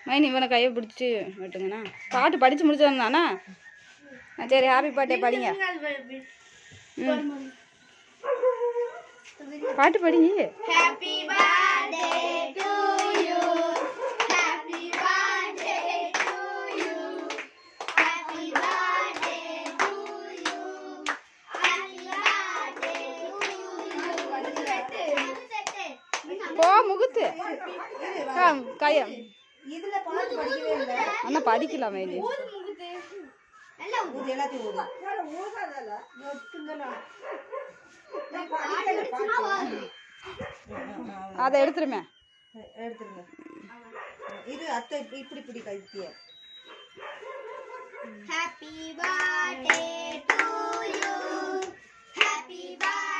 மைனி இவனை கையை பிடிச்சி வெட்டுங்கண்ணா. பாட்டு படித்து முடிச்சோம்தாண்ணா. சரி ஹாப்பி பர்த்டே படிங்க. பாட்டு படிங்க. Happy birthday to you. Happy birthday to you. Happy birthday to you. Happy birthday to you. போ முகுத்து கையம் இதுல பாட்டு படிக்கவே இல்ல. அண்ணா படிக்கலாம் மைனி. நல்லா இது எல்லாத்தையும் ஓடு. ஓடாதல. நொட்டுங்கனா. அதை எடுத்துருமே. எடுத்துருங்க. இது அத்தை இப்படி இப்படி கைத்திய. Happy birthday to you. Happy birthday